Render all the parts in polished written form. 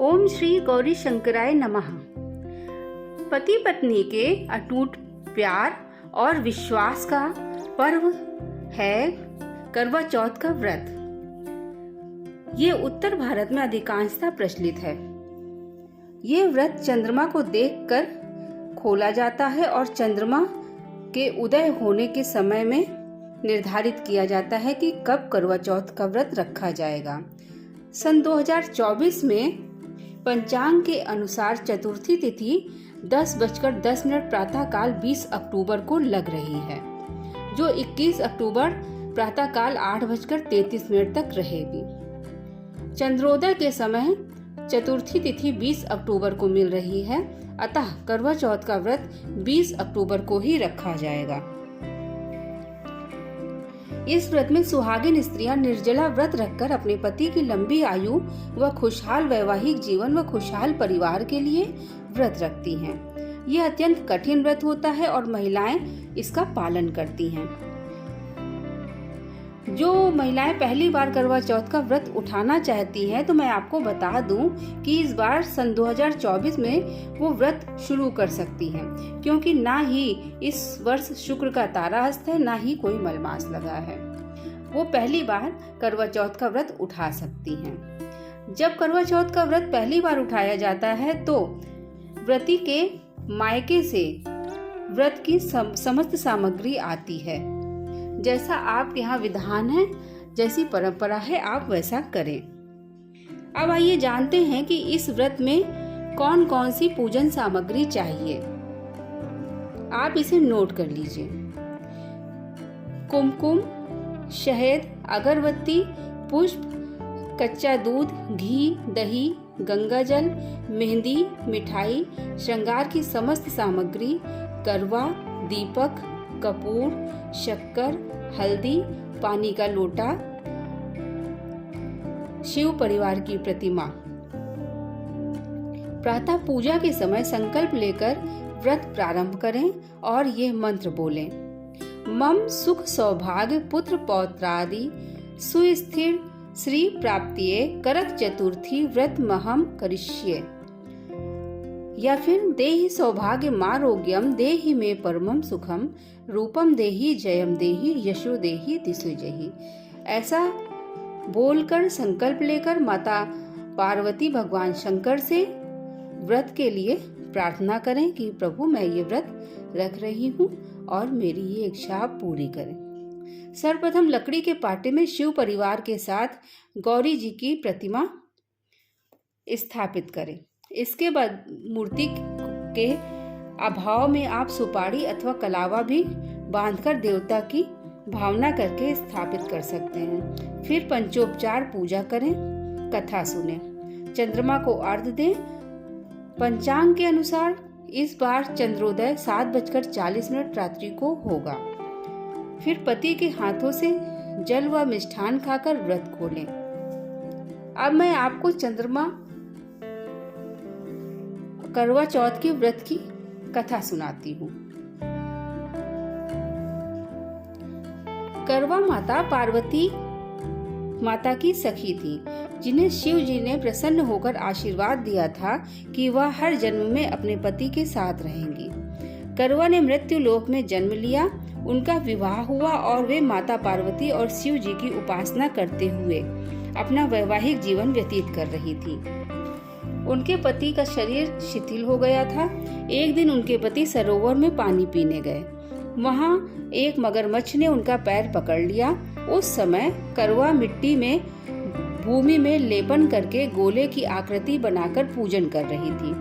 ओम श्री गौरी शंकराय नमः। पति पत्नी के अटूट प्यार और विश्वास का पर्व है करवा चौथ का व्रत। ये उत्तर भारत में अधिकांशतः प्रचलित है। ये व्रत चंद्रमा को देखकर खोला जाता है और चंद्रमा के उदय होने के समय में निर्धारित किया जाता है कि कब करवा चौथ का व्रत रखा जाएगा। सन 2024 में पंचांग के अनुसार चतुर्थी तिथि 10:10 प्रातःकाल 20 अक्टूबर को लग रही है, जो 21 अक्टूबर प्रातःकाल 8:33 तक रहेगी। चंद्रोदय के समय चतुर्थी तिथि 20 अक्टूबर को मिल रही है, अतः करवा चौथ का व्रत 20 अक्टूबर को ही रखा जाएगा। इस व्रत में सुहागिन स्त्रियां निर्जला व्रत रखकर अपने पति की लंबी आयु व खुशहाल वैवाहिक जीवन व खुशहाल परिवार के लिए व्रत रखती हैं। यह अत्यंत कठिन व्रत होता है और महिलाएं इसका पालन करती हैं। जो महिलाएं पहली बार करवा चौथ का व्रत उठाना चाहती हैं, तो मैं आपको बता दूं कि इस बार सन 2024 में वो व्रत शुरू कर सकती हैं, क्योंकि ना ही इस वर्ष शुक्र का तारा हस्त है, ना ही कोई मलमास लगा है। वो पहली बार करवा चौथ का व्रत उठा सकती हैं। जब करवा चौथ का व्रत पहली बार उठाया जाता है तो व्रती के मायके से व्रत की समस्त सामग्री आती है। जैसा आप यहाँ विधान है, जैसी परंपरा है, आप वैसा करें। अब आइए जानते हैं कि इस व्रत में कौन कौन सी पूजन सामग्री चाहिए। आप इसे नोट कर लीजिए। कुमकुम, शहद, अगरबत्ती, पुष्प, कच्चा दूध, घी, दही, गंगाजल, मेहंदी, मिठाई, श्रृंगार की समस्त सामग्री, करवा, दीपक, कपूर, शक्कर, हल्दी, पानी का लोटा, शिव परिवार की प्रतिमा। प्रातः पूजा के समय संकल्प लेकर व्रत प्रारंभ करें और ये मंत्र बोलें। मम सुख सौभाग्य पुत्र पौत्रादि सुस्थिर श्री प्राप्तिये करक चतुर्थी व्रत महम करिष्ये। या फिर देहि सौभाग्य मारोग्यम देहि में परमम सुखम रूपम देहि जयम देहि यशो देहि दिशुजहि। ऐसा बोलकर संकल्प लेकर माता पार्वती भगवान शंकर से व्रत के लिए प्रार्थना करें कि प्रभु मैं ये व्रत रख रही हूँ और मेरी ये इच्छा पूरी करें। सर्वप्रथम लकड़ी के पाटे में शिव परिवार के साथ गौरी जी की प्रतिमा स्थापित करें। इसके बाद मूर्ति के अभाव में आप सुपारी अथवा कलावा भी बांधकर देवता की भावना करके स्थापित कर सकते हैं। फिर पंचोपचार पूजा करें, कथा सुने, चंद्रमा को अर्घ्य दें। पंचांग के अनुसार इस बार चंद्रोदय 7:40 रात्रि को होगा। फिर पति के हाथों से जल व मिष्ठान खाकर व्रत खोलें। अब मैं आपको चंद्रमा करवा चौथ के व्रत की कथा सुनाती हूँ। करवा माता पार्वती माता की सखी थी, जिन्हें शिव जी ने प्रसन्न होकर आशीर्वाद दिया था कि वह हर जन्म में अपने पति के साथ रहेंगी। करवा ने मृत्यु लोक में जन्म लिया, उनका विवाह हुआ और वे माता पार्वती और शिव जी की उपासना करते हुए अपना वैवाहिक जीवन व्यतीत कर रही थी। उनके पति का शरीर शिथिल हो गया था। एक दिन उनके पति सरोवर में पानी पीने गए। वहां एक मगरमच्छ ने उनका पैर पकड़ लिया। उस समय करवा मिट्टी में भूमि में लेपन करके गोले की आकृति बनाकर पूजन कर रही थी।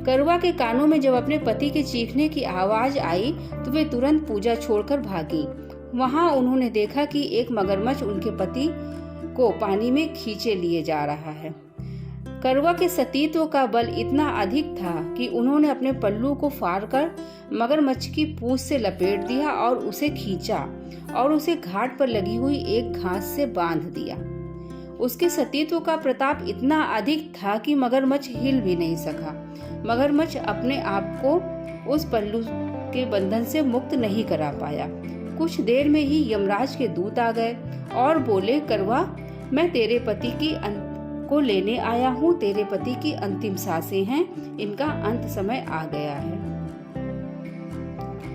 करवा के कानों में जब अपने पति के चीखने की आवाज आई तो वे तुरंत पूजा छोड़कर भागी। वहां उन्होंने देखा कि एक मगरमच्छ उनके पति को पानी में खींचे लिए जा रहा है। करवा के सतीत्व का बल इतना अधिक था कि उन्होंने अपने पल्लू को फाड़कर मगरमच्छ की पूंछ से लपेट दिया और उसे खींचा और उसे घाट पर लगी हुई एक घास से बांध दिया। उसके सतीत्व का प्रताप इतना अधिक था कि मगरमच्छ हिल भी नहीं सका। मगरमच्छ अपने आप को उस पल्लू के बंधन से मुक्त नहीं करा पाया। कुछ देर में ही यमराज के दूत आ गए और बोले, करवा मैं तेरे पति की को लेने आया हूँ। तेरे पति की अंतिम सांसें हैं, इनका अंत समय आ गया है।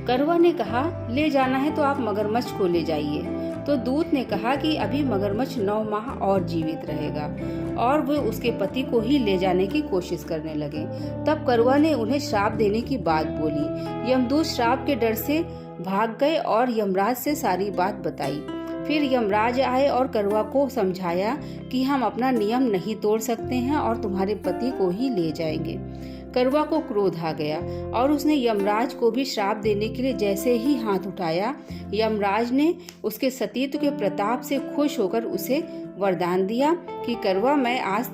कौवा ने कहा, ले जाना है तो आप मगरमच्छ को ले जाइए। तो दूत ने कहा कि अभी मगरमच्छ 9 माह और जीवित रहेगा, और वे उसके पति को ही ले जाने की कोशिश करने लगे। तब कौवा ने उन्हें श्राप देने की बात बोली। यमदूत श्राप के डर से भाग गए और यमराज से सारी बात बताई। फिर यमराज आए और कौवा को समझाया कि हम अपना नियम नहीं तोड़ सकते हैं और तुम्हारे पति को ही ले जाएंगे। कौवा को क्रोध आ गया और उसने यमराज को भी श्राप देने के लिए जैसे ही हाथ उठाया, यमराज ने उसके सतीत्व के प्रताप से खुश होकर उसे वरदान दिया कि कौवा, मैं आज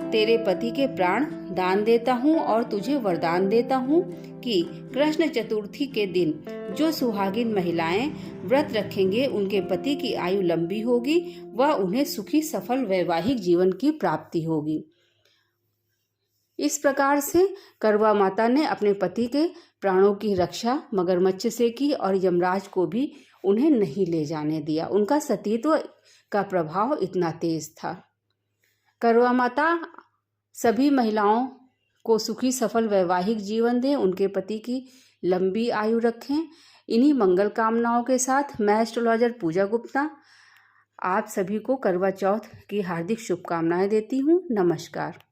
तेरे पति के प्राण दान देता हूँ और तुझे वरदान देता हूँ कि कृष्ण चतुर्थी के दिन जो सुहागिन महिलाएं व्रत रखेंगे उनके पति की आयु लंबी होगी, वह उन्हें सुखी सफल वैवाहिक जीवन की प्राप्ति होगी। इस प्रकार से कौवा माता ने अपने पति के प्राणों की रक्षा मगरमच्छ से की और यमराज को भी उन्हें नहीं ले जाने दिया। उनका सतीत्व का प्रभाव इतना तेज था। कौवा माता सभी महिलाओं को सुखी सफल वैवाहिक जीवन दें, उनके पति की लंबी आयु रखें। इन्हीं मंगल कामनाओं के साथ मैं एस्ट्रोलॉजर पूजा गुप्ता आप सभी को करवा चौथ की हार्दिक शुभकामनाएं देती हूँ। नमस्कार।